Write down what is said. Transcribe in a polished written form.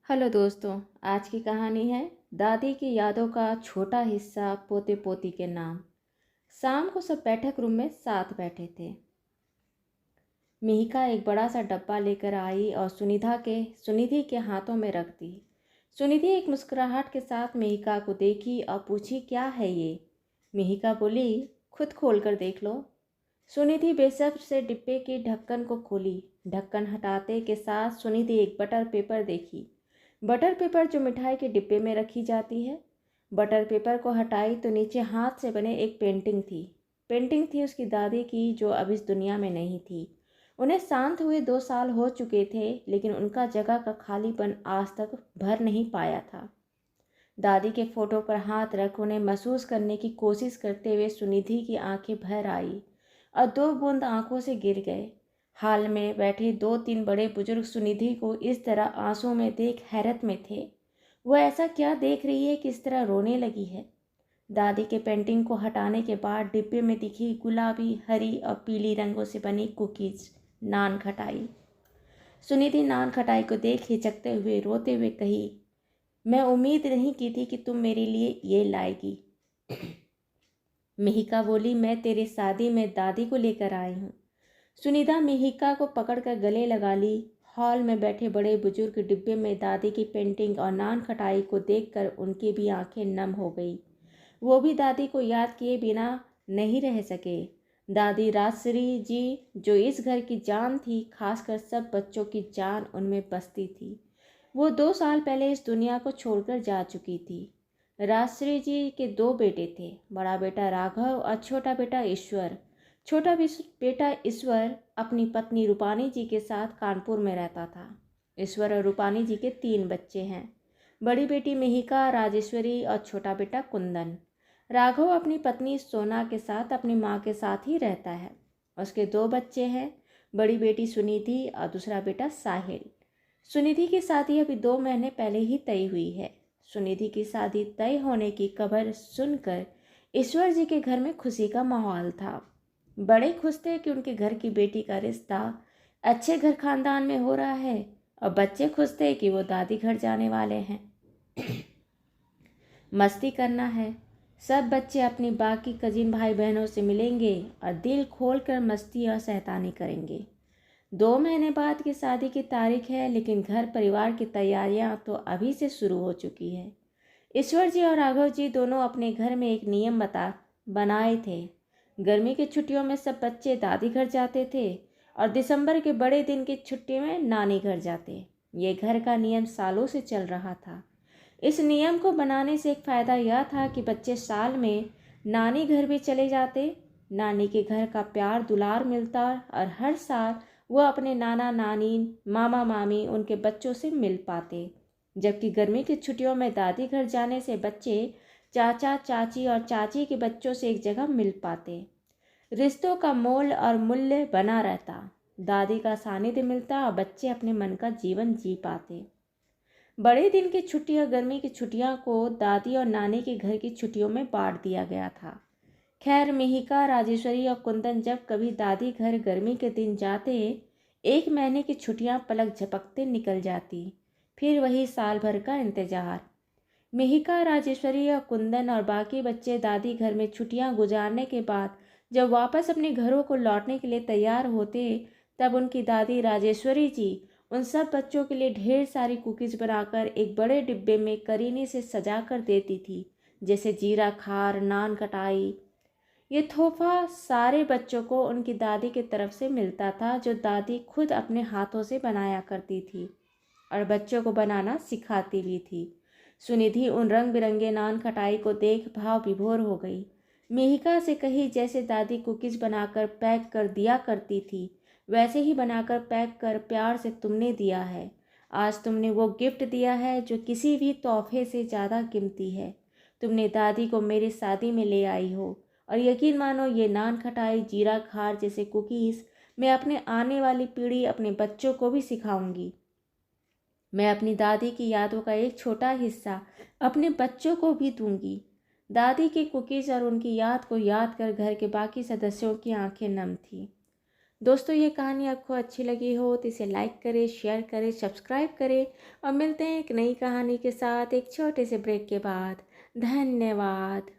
Hello दोस्तों। आज की कहानी है दादी की यादों का छोटा हिस्सा पोते पोती के नाम। शाम को सब बैठक रूम में साथ बैठे थे। मिहिका एक बड़ा सा डब्बा लेकर आई और सुनिधि के हाथों में रख दी। सुनिधि एक मुस्कुराहट के साथ मिहिका को देखी और पूछी, क्या है ये? मिहिका बोली, खुद खोल कर देख लो। सुनिधि बेसब्र से डिब्बे की ढक्कन को खोली। ढक्कन हटाते के साथ सुनिधि एक बटर पेपर देखी। बटर पेपर जो मिठाई के डिब्बे में रखी जाती है। बटर पेपर को हटाई तो नीचे हाथ से बने एक पेंटिंग थी। पेंटिंग थी उसकी दादी की, जो अब इस दुनिया में नहीं थी। उन्हें शांत हुए 2 साल हो चुके थे, लेकिन उनका जगह का खालीपन आज तक भर नहीं पाया था। दादी के फोटो पर हाथ रख उन्हें महसूस करने की कोशिश करते हुए सुनिधि की आंखें भर आई और 2 बूंद आंखों से गिर गए। हाल में बैठे 2-3 बड़े बुजुर्ग सुनिधि को इस तरह आंसुओं में देख हैरत में थे। वह ऐसा क्या देख रही है कि इस तरह रोने लगी है? दादी के पेंटिंग को हटाने के बाद डिब्बे में दिखी गुलाबी, हरी और पीली रंगों से बनी कुकीज, नान खटाई। सुनिधि नान खटाई को देख हिचकते हुए रोते हुए कही, मैं उम्मीद नहीं की थी कि तुम मेरे लिए ये लाएगी। मिहिका बोली, मैं तेरी शादी में दादी को लेकर आई हूँ। सुनिधा मिहिका को पकड़कर गले लगा ली। हॉल में बैठे बड़े बुजुर्ग डिब्बे में दादी की पेंटिंग और नान खटाई को देखकर उनकी भी आंखें नम हो गई। वो भी दादी को याद किए बिना नहीं रह सके। दादी राजश्री जी, जो इस घर की जान थी, खासकर सब बच्चों की जान उनमें बसती थी। वो 2 साल पहले इस दुनिया को छोड़कर जा चुकी थी। राजश्री जी के 2 बेटे थे, बड़ा बेटा राघव और छोटा बेटा ईश्वर। बेटा ईश्वर अपनी पत्नी रूपानी जी के साथ कानपुर में रहता था। ईश्वर और रूपानी जी के 3 बच्चे हैं, बड़ी बेटी मिहिका, राजेश्वरी और छोटा बेटा कुंदन। राघव अपनी पत्नी सोना के साथ अपनी माँ के साथ ही रहता है। उसके 2 बच्चे हैं, बड़ी बेटी सुनिधि और दूसरा बेटा साहिल। सुनिधि की शादी अभी 2 महीने पहले ही तय हुई है। सुनिधि की शादी तय होने की खबर सुनकर ईश्वर जी के घर में खुशी का माहौल था। बड़े खुश थे कि उनके घर की बेटी का रिश्ता अच्छे घर खानदान में हो रहा है, और बच्चे खुश थे कि वो दादी घर जाने वाले हैं। मस्ती करना है। सब बच्चे अपनी बाकी कजिन भाई बहनों से मिलेंगे और दिल खोलकर मस्ती और शैतानी करेंगे। 2 महीने बाद की शादी की तारीख है, लेकिन घर परिवार की तैयारियां तो अभी से शुरू हो चुकी है। ईश्वर जी और राघव जी दोनों अपने घर में एक नियम बनाए थे। गर्मी की छुट्टियों में सब बच्चे दादी घर जाते थे और दिसंबर के बड़े दिन की छुट्टी में नानी घर जाते। ये घर का नियम सालों से चल रहा था। इस नियम को बनाने से एक फ़ायदा यह था कि बच्चे साल में नानी घर भी चले जाते। नानी के घर का प्यार दुलार मिलता और हर साल वह अपने नाना नानी, मामा मामी उनके बच्चों से मिल पाते। जबकि गर्मी की छुट्टियों में दादी घर जाने से बच्चे चाचा चाची और चाची के बच्चों से एक जगह मिल पाते। रिश्तों का मोल और मूल्य बना रहता। दादी का सानिध्य मिलता और बच्चे अपने मन का जीवन जी पाते। बड़े दिन की छुट्टियां, गर्मी की छुट्टियां को दादी और नानी के घर की छुट्टियों में बांट दिया गया था। खैर, मिहिका, राजेश्वरी और कुंदन जब कभी दादी घर गर्मी के दिन जाते, 1 महीने की छुट्टियां पलक झपकते निकल जाती। फिर वही साल भर का इंतजार। मिहिका, राजेश्वरी और कुंदन और बाकी बच्चे दादी घर में छुट्टियां गुजारने के बाद जब वापस अपने घरों को लौटने के लिए तैयार होते, तब उनकी दादी राजेश्वरी जी उन सब बच्चों के लिए ढेर सारी कुकीज़ बनाकर एक बड़े डिब्बे में करीने से सजा कर देती थी, जैसे जीरा खार, नान खटाई। ये तोहफा सारे बच्चों को उनकी दादी की तरफ से मिलता था, जो दादी खुद अपने हाथों से बनाया करती थी और बच्चों को बनाना सिखाती भी थी। सुनिधि उन रंग बिरंगे नान खटाई को देख भाव विभोर हो गई। मिहिका से कही, जैसे दादी कुकीज़ बनाकर पैक कर दिया करती थी, वैसे ही बनाकर पैक कर प्यार से तुमने दिया है। आज तुमने वो गिफ्ट दिया है जो किसी भी तोहफे से ज़्यादा कीमती है। तुमने दादी को मेरी शादी में ले आई हो, और यकीन मानो ये नान खटाई, जीरा खार जैसे कुकीज़ मैं अपने आने वाली पीढ़ी, अपने बच्चों को भी सिखाऊंगी। मैं अपनी दादी की यादों का एक छोटा हिस्सा अपने बच्चों को भी दूंगी। दादी की कुकीज़ और उनकी याद को याद कर घर के बाकी सदस्यों की आंखें नम थीं। दोस्तों ये कहानी आपको अच्छी लगी हो तो इसे लाइक करें, शेयर करें, सब्सक्राइब करें और मिलते हैं एक नई कहानी के साथ एक छोटे से ब्रेक के बाद। धन्यवाद।